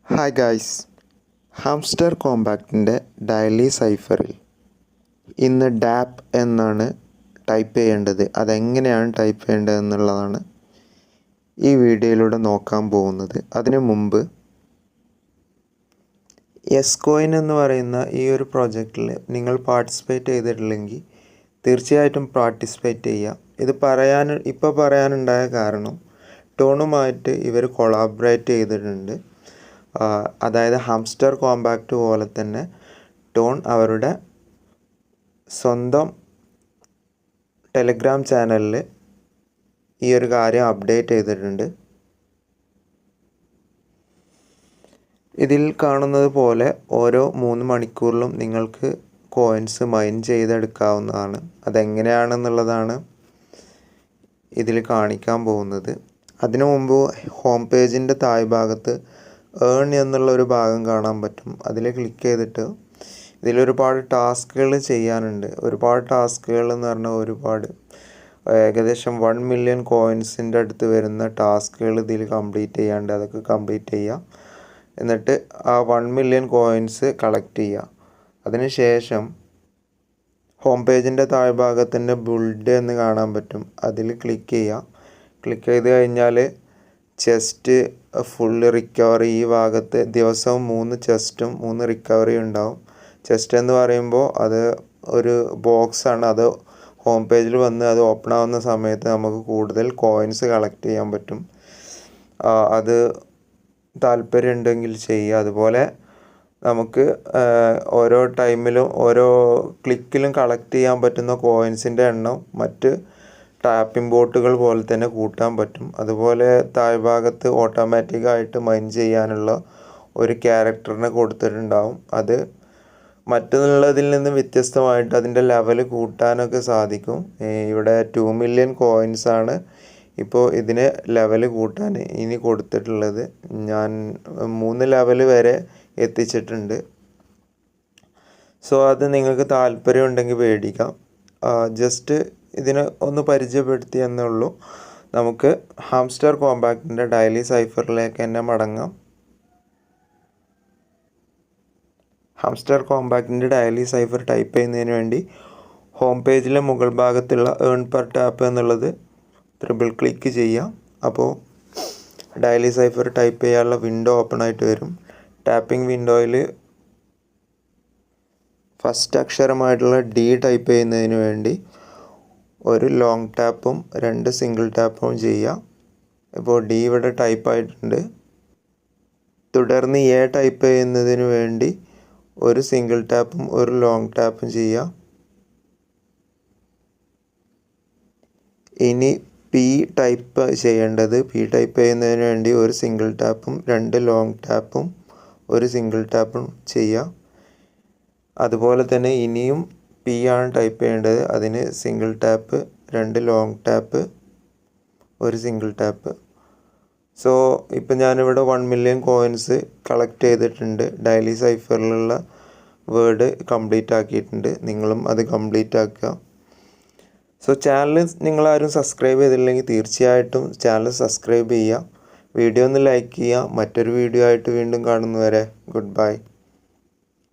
Hi guys, hamster കോമ്പാക്റ്റിൻ്റെ daily സൈഫറിൽ ഇന്ന് ഡാപ്പ് എന്നാണ് type ചെയ്യേണ്ടത്. അതെങ്ങനെയാണ് ടൈപ്പ് ചെയ്യേണ്ടത് എന്നുള്ളതാണ് ഈ വീഡിയോയിലൂടെ നോക്കാൻ പോകുന്നത്. അതിനു മുമ്പ് എസ്കോയിൻ എന്ന് പറയുന്ന ഈ ഒരു പ്രോജക്റ്റിൽ നിങ്ങൾ പാർട്ടിസിപ്പേറ്റ് ചെയ്തിട്ടില്ലെങ്കിൽ തീർച്ചയായിട്ടും പാർട്ടിസിപ്പേറ്റ് ചെയ്യുക. ഇത് പറയാനുണ്ടായ കാരണം ടോണുമായിട്ട് ഇവർ കൊളാബറേറ്റ് ചെയ്തിട്ടുണ്ട്. അതായത് ഹാംസ്റ്റർ കോമ്പാക്റ്റ് പോലെ തന്നെ ടോൺ അവരുടെ സ്വന്തം ടെലഗ്രാം ചാനലിൽ ഈ ഒരു കാര്യം അപ്ഡേറ്റ് ചെയ്തിട്ടുണ്ട്. ഇതിൽ കാണുന്നത് പോലെ ഓരോ 3 മണിക്കൂറിലും നിങ്ങൾക്ക് കോയിൻസ് മൈൻ ചെയ്തെടുക്കാവുന്നതാണ്. അതെങ്ങനെയാണെന്നുള്ളതാണ് ഇതിൽ കാണിക്കാൻ പോകുന്നത്. അതിനു മുമ്പ് ഹോം പേജിൻ്റെ താഴ്ഭാഗത്ത് ഏൺ എന്നുള്ളൊരു ഭാഗം കാണാൻ പറ്റും. അതിൽ ക്ലിക്ക് ചെയ്തിട്ട് ഇതിലൊരുപാട് ടാസ്കുകൾ ചെയ്യാനുണ്ട്. ഒരുപാട് ടാസ്കുകൾ എന്ന് പറഞ്ഞാൽ ഏകദേശം 1 മില്യൺ കോയിൻസിൻ്റെ അടുത്ത് വരുന്ന ടാസ്കുകൾ ഇതിൽ കംപ്ലീറ്റ് ചെയ്യാണ്ട്. അതൊക്കെ കംപ്ലീറ്റ് ചെയ്യുക. എന്നിട്ട് ആ 1 മില്യൺ കോയിൻസ് കളക്ട് ചെയ്യുക. അതിനുശേഷം ഹോം പേജിൻ്റെ താഴ്ഭാഗത്തിൻ്റെ ബിൽഡ് എന്ന് കാണാൻ പറ്റും. അതിൽ ക്ലിക്ക് ചെയ്യുക. ക്ലിക്ക് ചെയ്ത് കഴിഞ്ഞാൽ ചെസ്റ്റ് ഫുള്ള് റിക്കവറി, ഈ ഭാഗത്ത് ദിവസവും 3 ചെസ്റ്റും 3 റിക്കവറി ഉണ്ടാവും. ചെസ്റ്റ് എന്ന് പറയുമ്പോൾ അത് ഒരു ബോക്സാണ്. അത് ഹോം പേജിൽ വന്ന് അത് ഓപ്പൺ ആവുന്ന സമയത്ത് നമുക്ക് കൂടുതൽ കോയിൻസ് കളക്ട് ചെയ്യാൻ പറ്റും. അത് താല്പര്യമുണ്ടെങ്കിൽ ചെയ്യുക. അതുപോലെ നമുക്ക് ഓരോ ടൈമിലും ഓരോ ക്ലിക്കിലും കളക്ട് ചെയ്യാൻ പറ്റുന്ന കോയിൻസിൻ്റെ എണ്ണം മറ്റ് ടാപ്പിംഗ് ബോട്ടുകൾ പോലെ തന്നെ കൂട്ടാൻ പറ്റും. അതുപോലെ താഴ്ഭാഗത്ത് ഓട്ടോമാറ്റിക്കായിട്ട് മൈൻ ചെയ്യാനുള്ള ഒരു ക്യാരക്ടറിനെ കൊടുത്തിട്ടുണ്ടാവും. അത് മറ്റുള്ളതിൽ നിന്ന് വ്യത്യസ്തമായിട്ട് അതിൻ്റെ ലെവൽ കൂട്ടാനൊക്കെ സാധിക്കും. ഇവിടെ 2 മില്യൺ കോയിൻസാണ് ഇപ്പോൾ ഇതിന് ലെവൽ കൂട്ടാൻ ഇനി കൊടുത്തിട്ടുള്ളത്. ഞാൻ 3 ലെവൽ വരെ എത്തിച്ചിട്ടുണ്ട്. സോ അത് നിങ്ങൾക്ക് താല്പര്യമുണ്ടെങ്കിൽ മേടിക്കാം. ജസ്റ്റ് ഇതിനെ ഒന്ന് പരിചയപ്പെടുത്തി എന്നേ ഉള്ളൂ. നമുക്ക് ഹാംസ്റ്റർ കോമ്പാക്റ്റിൻ്റെ ഡയലി സൈഫറിലേക്ക് തന്നെ മടങ്ങാം. ഹാംസ്റ്റർ കോമ്പാക്റ്റിൻ്റെ ഡയലി സൈഫർ ടൈപ്പ് ചെയ്യുന്നതിന് വേണ്ടി ഹോം പേജിലെ മുകൾ ഭാഗത്തുള്ള ഏൺ പെർ ടാപ്പ് എന്നുള്ളത് ട്രിപ്പിൾ ക്ലിക്ക് ചെയ്യാം. അപ്പോൾ ഡയലി സൈഫർ ടൈപ്പ് ചെയ്യാനുള്ള വിൻഡോ ഓപ്പൺ ആയിട്ട് വരും. ടാപ്പിംഗ് വിൻഡോയിൽ ഫസ്റ്റ് അക്ഷരമായിട്ടുള്ള D ടൈപ്പ് ചെയ്യുന്നതിന് വേണ്ടി ഒരു ലോങ് ടാപ്പും 2 സിംഗിൾ ടാപ്പും ചെയ്യാം. ഇപ്പോൾ D ഇവിടെ ടൈപ്പ് ആയിട്ടുണ്ട്. തുടർന്ന് A ടൈപ്പ് ചെയ്യുന്നതിന് വേണ്ടി ഒരു സിംഗിൾ ടാപ്പും ഒരു ലോങ് ടാപ്പും ചെയ്യാം. ഇനി P ടൈപ്പ് ചെയ്യേണ്ടത്. P ടൈപ്പ് ചെയ്യുന്നതിന് വേണ്ടി ഒരു സിംഗിൾ ടാപ്പും 2 ലോങ് ടാപ്പും ഒരു സിംഗിൾ ടാപ്പും ചെയ്യാം. അതുപോലെ തന്നെ ഇനിയും P ആണ് ടൈപ്പ് ചെയ്യേണ്ടത്. അതിന് സിംഗിൾ ടാപ്പ്, 2 ലോങ് ടാപ്പ്, ഒരു സിംഗിൾ ടാപ്പ്. സോ ഇപ്പം ഞാനിവിടെ 1 മില്യൺ കോയിൻസ് കളക്ട് ചെയ്തിട്ടുണ്ട്. ഡയലി സൈഫറിലുള്ള വേർഡ് കംപ്ലീറ്റ് ആക്കിയിട്ടുണ്ട്. നിങ്ങളും അത് കംപ്ലീറ്റ് ആക്കുക. സോ ചാനൽ നിങ്ങളാരും സബ്സ്ക്രൈബ് ചെയ്തില്ലെങ്കിൽ തീർച്ചയായിട്ടും ചാനൽ സബ്സ്ക്രൈബ് ചെയ്യുക. വീഡിയോ ഒന്ന് ലൈക്ക് ചെയ്യുക. മറ്റൊരു വീഡിയോ ആയിട്ട് വീണ്ടും കാണുന്നവരെ ഗുഡ് ബൈ.